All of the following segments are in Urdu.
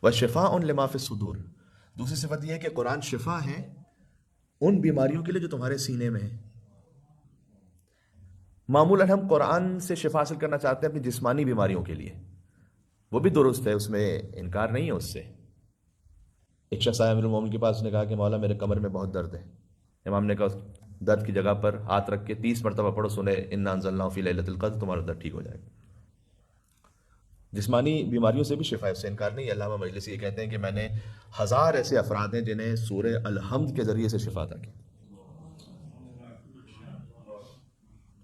وشفاء لما فی الصدور، دوسری صفت یہ ہے کہ قرآن شفا ہے ان بیماریوں کے لیے جو تمہارے سینے میں ہیں۔ معمولاً ہم قرآن سے شفا حاصل کرنا چاہتے ہیں اپنی جسمانی بیماریوں کے لیے، وہ بھی درست ہے، اس میں انکار نہیں ہے اس سے۔ ایک شخص آیا امیر المومنین کے پاس، نے کہا کہ مولا میرے کمر میں بہت درد ہے۔ امام نے کہا درد کی جگہ پر ہاتھ رکھ کے 30 مرتبہ پڑھو، سنے انا انزلناہ فی لیلۃ القدر، تمہارا درد ٹھیک ہو جائے گا۔ جسمانی بیماریوں سے بھی شفا ہے، اس سے انکار نہیں ہے۔ علامہ مجلسی یہ کہتے ہیں کہ میں نے 1000 ایسے افراد ہیں جنہیں سورہ الحمد کے ذریعے سے شفا عطا کی۔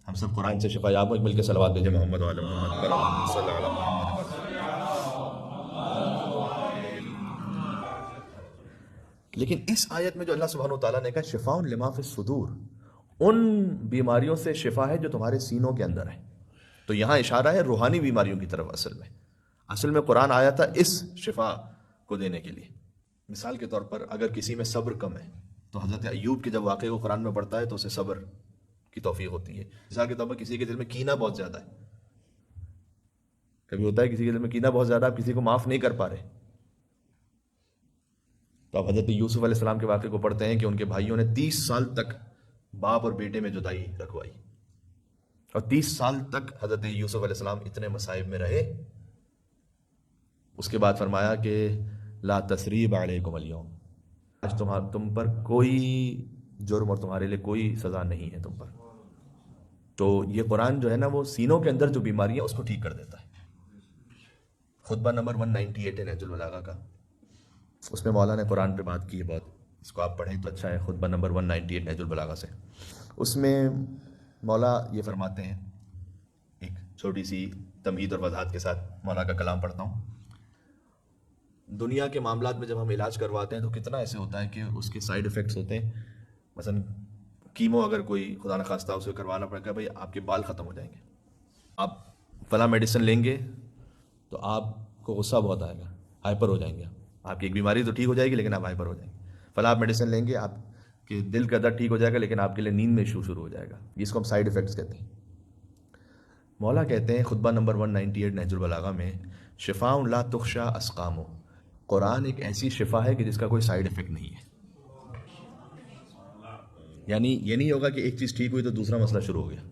ہم سب قرآن سے شفا یاب ہوں، مل کے صلوات بھیجیں محمد و علی محمد صلی اللہ علیہ وسلم۔ لیکن اس آیت میں جو اللہ سبحانہ وتعالیٰ نے کہا شفاء لما فی الصدور، ان بیماریوں سے شفا ہے جو تمہارے سینوں کے اندر ہے، تو یہاں اشارہ ہے روحانی بیماریوں کی طرف۔ اصل میں قرآن آیا تھا اس شفا کو دینے کے لیے۔ مثال کے طور پر اگر کسی میں صبر کم ہے تو حضرت ایوب کے جب واقعے کو قرآن میں پڑھتا ہے تو اسے صبر کی توفیق ہوتی ہے۔ مثال کے طور پر کسی کے دل میں کینہ بہت زیادہ ہے، کبھی ہوتا ہے کسی کے دل میں کینہ بہت زیادہ، آپ کسی کو معاف نہیں کر پا رہے، تو آپ حضرت یوسف علیہ السلام کے واقعے کو پڑھتے ہیں کہ ان کے بھائیوں نے 30 سال تک باپ اور بیٹے میں جدائی رکھوائی، اور 30 سال تک حضرت یوسف علیہ السلام اتنے مصائب میں رہے۔ اس کے بعد فرمایا کہ لا تثریب علیکم اليوم، آج تم پر کوئی جرم اور تمہارے لیے کوئی سزا نہیں ہے تم پر۔ تو یہ قرآن جو ہے نا وہ سینوں کے اندر جو بیماری ہے اس کو ٹھیک کر دیتا ہے۔ خطبہ نمبر 198 ہے نہج البلاغہ کا، اس میں مولا نے قرآن پہ بات کی ہے بہت، اس کو آپ پڑھیں تو اچھا ہے۔ خطبہ نمبر 198 نہج البلاغہ سے، اس میں مولا یہ فرماتے ہیں، ایک چھوٹی سی تمہید اور وضاحت کے ساتھ مولا کا کلام پڑھتا ہوں۔ دنیا کے معاملات میں جب ہم علاج کرواتے ہیں تو کتنا ایسے ہوتا ہے کہ اس کے سائیڈ ایفیکٹس ہوتے ہیں۔ مثلا کیمو اگر کوئی خدا نخواستہ اسے کروانا پڑے گا، بھائی آپ کے بال ختم ہو جائیں گے، آپ فلاں میڈیسن لیں گے تو آپ کو غصہ بہت آئے گا، ہائپر ہو جائیں گے، آپ کی ایک بیماری تو ٹھیک ہو جائے گی لیکن آپ ہائپر ہو جائیں گے۔ فلاں میڈیسن لیں گے، آپ کے دل کا درد ٹھیک ہو جائے گا لیکن آپ کے لیے نیند میں ایشو شروع ہو جائے گا، جس کو ہم سائیڈ ایفیکٹس کہتے ہیں۔ مولا کہتے ہیں خطبہ نمبر 198 نہج البلاغہ میں، شفاء لا تخشى اسقام، قرآن ایک ایسی شفا ہے کہ جس کا کوئی سائیڈ ایفیکٹ نہیں ہے۔ یعنی یہ نہیں ہوگا کہ ایک چیز ٹھیک ہوئی تو دوسرا مسئلہ شروع ہو گیا،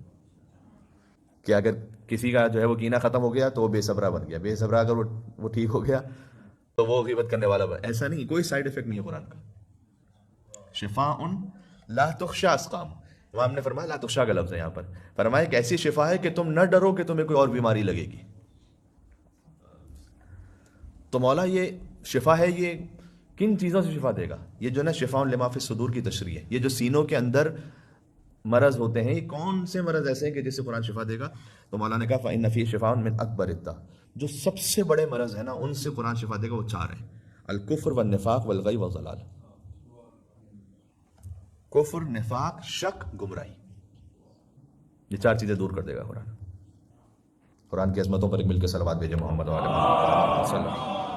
کہ اگر کسی کا جو ہے وہ کینہ ختم ہو گیا تو وہ بے صبرہ بن گیا، بے صبرہ اگر وہ ٹھیک ہو گیا تو وہ غیبت کرنے والا بن۔ ایسا نہیں، کوئی سائیڈ ایفیکٹ نہیں ہے قرآن کا۔ شفاء لا تخشى اسقام، امام نے فرمایا لا تخشى کا لفظ ہے یہاں پر، فرمایا کہ ایسی شفا ہے کہ تم نہ ڈرو کہ تمہیں کوئی اور بیماری لگے گی۔ تو مولا یہ شفا ہے، یہ کن چیزوں سے شفا دے گا؟ یہ جو نا شفاء لما فی الصدور کی تشریح ہے، یہ جو سینوں کے اندر مرض ہوتے ہیں، یہ کون سے مرض ایسے ہیں کہ جس سے قرآن شفا دے گا؟ تو مولا نے کہا فإن فی شفاء من اکبر الداء، جو سب سے بڑے مرض ہیں نا ان سے قرآن شفا دے گا، وہ 4 ہیں: الکفر والنفاق والغی والضلال۔ کفر، نفاق، شک، گمراہی، یہ 4 چیزیں دور کر دے گا قرآن۔ قرآن کی عظمتوں پر ایک مل کے صلوات بھیجے محمد و علی محمد صلی اللہ علیہ وسلم۔